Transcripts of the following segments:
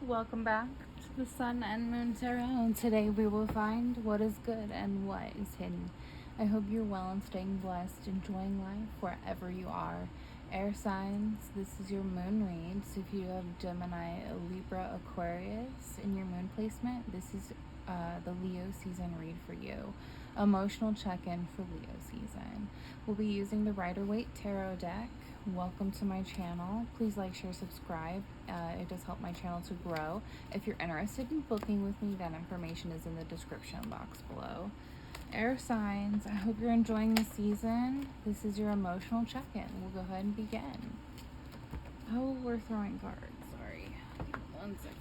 Welcome back to the Sun and Moon Tarot, and today we will find what is good and what is hidden. I hope you're well and staying blessed, enjoying life wherever you are. Air signs, this is your moon read. So if you have Gemini, Libra, Aquarius in your moon placement, this is the Leo season read for you. Emotional check-in for Leo season. We'll be using the Rider-Waite Tarot deck. Welcome to my channel. Please like, share, subscribe. It does help my channel to grow. If you're interested in booking with me, that information is in the description box below. Air signs, I hope you're enjoying the season. This is your emotional check-in. We'll go ahead and begin. Oh, we're throwing cards. Sorry. 1 second.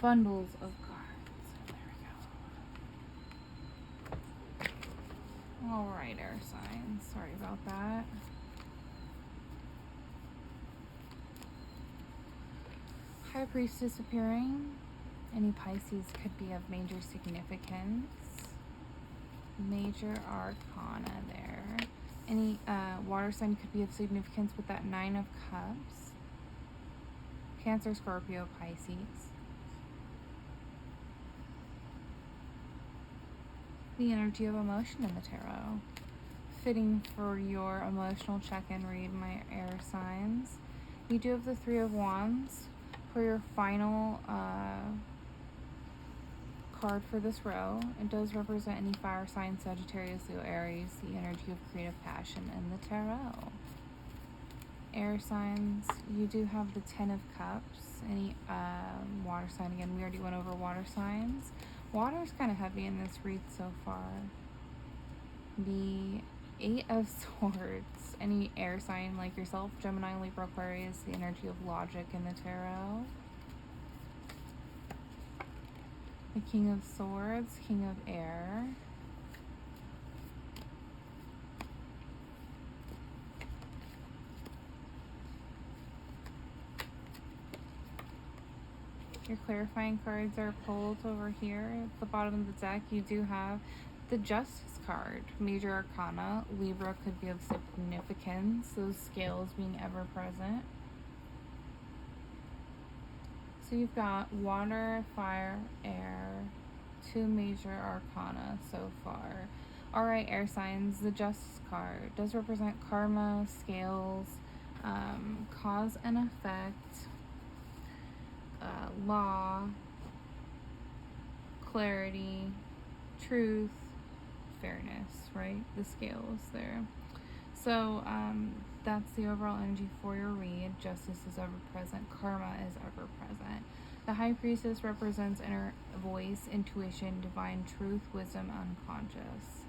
Bundles of cards. There we go. Alright, air signs. Sorry about that. High Priestess appearing. Any Pisces could be of major significance. Major Arcana there. Any water sign could be of significance with that 9 of Cups. Cancer, Scorpio, Pisces. The energy of emotion in the tarot. Fitting for your emotional check-in read, my air signs. You do have the 3 of Wands for your final card for this row. It does represent any fire sign, Sagittarius, Leo, Aries, the energy of creative passion in the tarot. Air signs, you do have the 10 of Cups. Any water sign, again, we already went over water signs. Water is kind of heavy in this read so far. The 8 of Swords, any air sign like yourself, Gemini, Libra, Aquarius, the energy of logic in the tarot. The King of Swords, King of Air. Your clarifying cards are pulled over here. At the bottom of the deck, you do have the Justice card. Major Arcana. Libra could be of significance. Those scales being ever present. So you've got water, fire, air, 2 major arcana so far. Alright, air signs, the Justice card does represent karma, scales, cause and effect, law, clarity, truth, fairness, right? The scales there. So that's the overall energy for your read. Justice is ever present. Karma is ever present. The High Priestess represents inner voice, intuition, divine truth, wisdom, unconscious.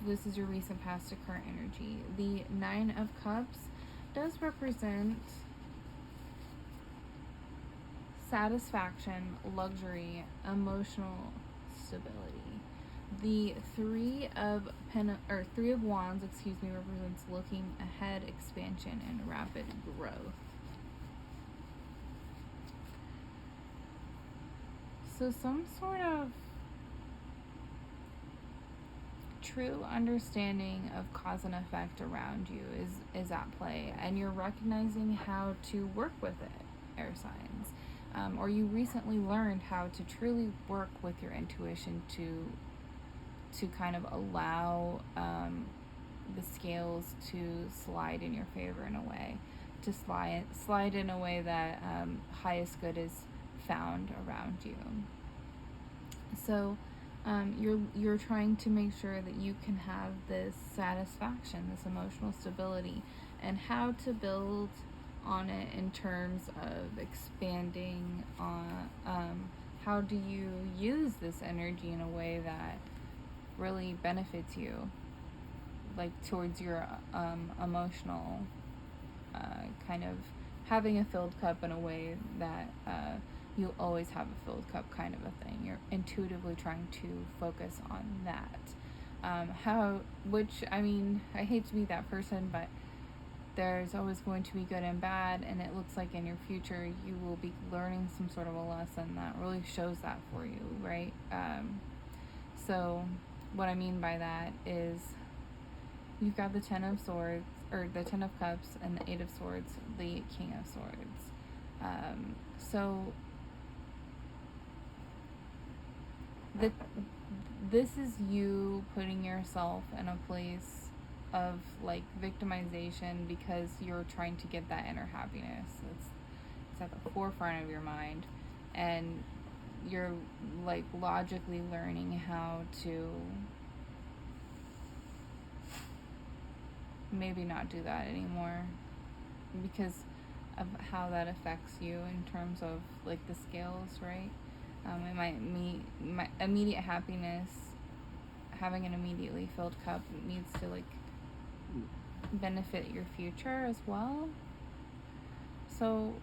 This is your recent past to current energy. The 9 of Cups does represent satisfaction, luxury, emotional stability. The 3 of Wands, represents looking ahead, expansion, and rapid growth. So some sort of true understanding of cause and effect around you is at play, and you're recognizing how to work with it, air signs. Or you recently learned how to truly work with your intuition to kind of allow the scales to slide in your favor in a way, to slide in a way that highest good is found around you. So you're trying to make sure that you can have this satisfaction, this emotional stability, and how to build on it in terms of expanding on how do you use this energy in a way that really benefits you, like towards your emotional kind of having a filled cup in a way that you'll always have a filled cup kind of a thing. You're intuitively trying to focus on that. I hate to be that person, but there's always going to be good and bad, and it looks like in your future you will be learning some sort of a lesson that really shows that for you, right? So what I mean by that is you've got the 10 of Swords, or the Ten of Cups and the Eight of Swords, the King of Swords. So this is you putting yourself in a place of like victimization because you're trying to get that inner happiness. It's at the forefront of your mind, and you're like logically learning how to maybe not do that anymore because of how that affects you in terms of like the scales, right? It might mean my immediate happiness, having an immediately filled cup needs to like benefit your future as well. So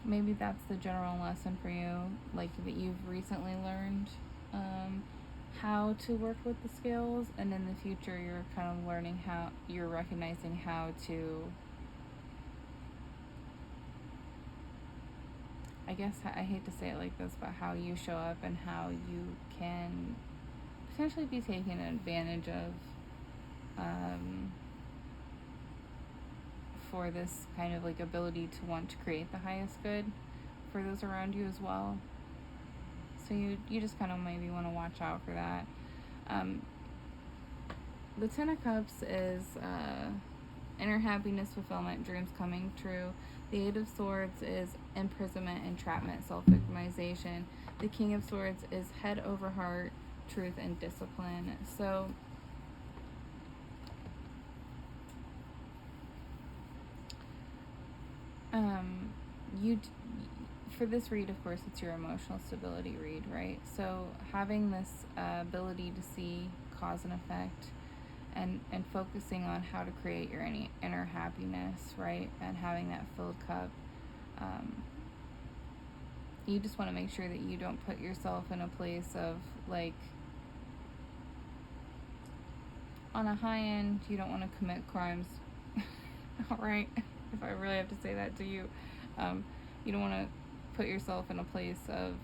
maybe that's the general lesson for you, like that you've recently learned how to work with the scales, and in the future you're kind of learning how, you're recognizing how to, I guess I hate to say it like this, but how you show up and how you can potentially be taken advantage of for this kind of like ability to want to create the highest good for those around you as well. So you just kind of maybe want to watch out for that. The Ten of Cups is inner happiness, fulfillment, dreams coming true. The Eight of Swords is imprisonment, entrapment, self-victimization. The King of Swords is head over heart, truth, and discipline. So for this read, of course, it's your emotional stability read, right? So having this ability to see cause and effect, and focusing on how to create your inner happiness, right? And having that filled cup, you just want to make sure that you don't put yourself in a place of like, on a high end, you don't want to commit crimes. All right, if I really have to say that to you, you don't want to put yourself in a place of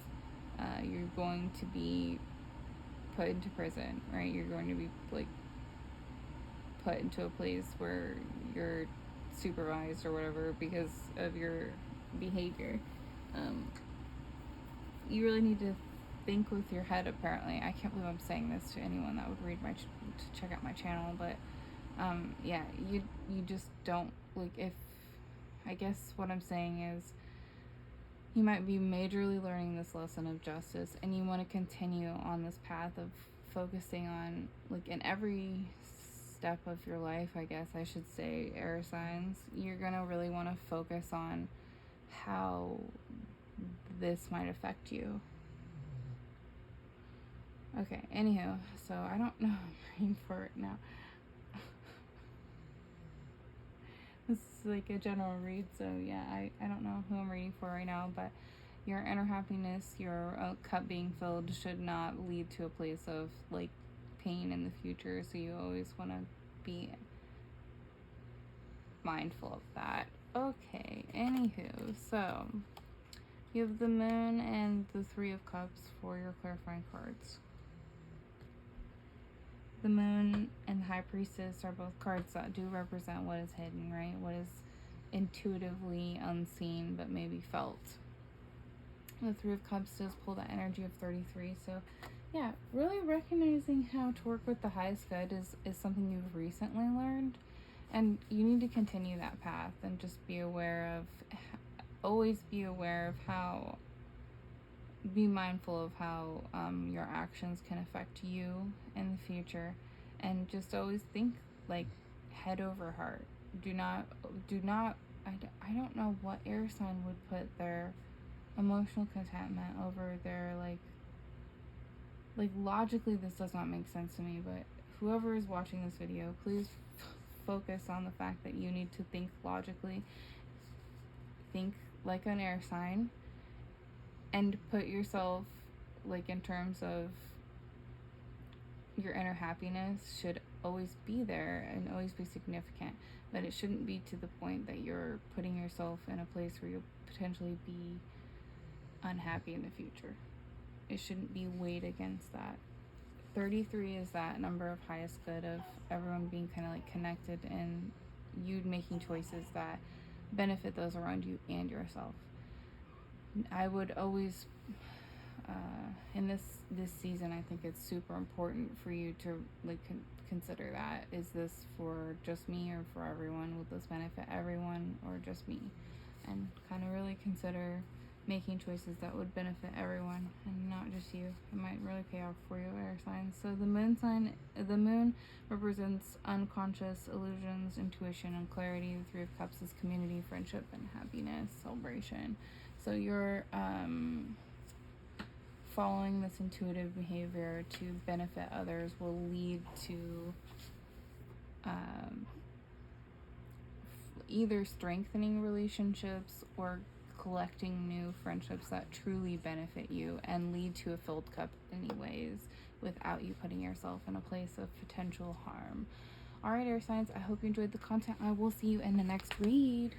you're going to be put into prison, right? You're going to be like put into a place where you're supervised or whatever because of your behavior. You really need to think with your head, apparently. I can't believe I'm saying this to anyone that would read to check out my channel, but yeah, you just don't, like, if, I guess what I'm saying is, you might be majorly learning this lesson of justice, and you want to continue on this path of focusing on, like, in every step of your life, I guess I should say, air signs, you're going to really want to focus on how this might affect you. Okay, anywho, so I don't know I'm reading for it now. This is like a general read, so yeah, I don't know who I'm reading for right now, but your inner happiness, your cup being filled should not lead to a place of like pain in the future, so you always want to be mindful of that. Okay, anywho, so you have the Moon and the Three of Cups for your clarifying cards. The Moon and High Priestess are both cards that do represent what is hidden, right? What is intuitively unseen but maybe felt. The Three of Cups does pull that energy of 33. So yeah, really recognizing how to work with the highest good is something you've recently learned. And you need to continue that path and just be aware of, always be aware of how, be mindful of how your actions can affect you in the future, and just always think like head over heart. Do not I don't know what air sign would put their emotional contentment over their like logically this does not make sense to me, but whoever is watching this video, please focus on the fact that you need to think logically, think like an air sign, and put yourself, like, in terms of your inner happiness should always be there and always be significant, but it shouldn't be to the point that you're putting yourself in a place where you'll potentially be unhappy in the future. It shouldn't be weighed against that. 33 is that number of highest good, of everyone being kind of like connected and you making choices that benefit those around you and yourself. I would always, in this season, I think it's super important for you to like consider that. Is this for just me or for everyone? Will this benefit everyone or just me? And kind of really consider making choices that would benefit everyone and not just you. It might really pay off for you, air signs. So the moon represents unconscious illusions, intuition, and clarity. The Three of Cups is community, friendship, and happiness, celebration. So you're following this intuitive behavior to benefit others will lead to either strengthening relationships or collecting new friendships that truly benefit you and lead to a filled cup anyways, without you putting yourself in a place of potential harm. All right, air signs, I hope you enjoyed the content. I will see you in the next read.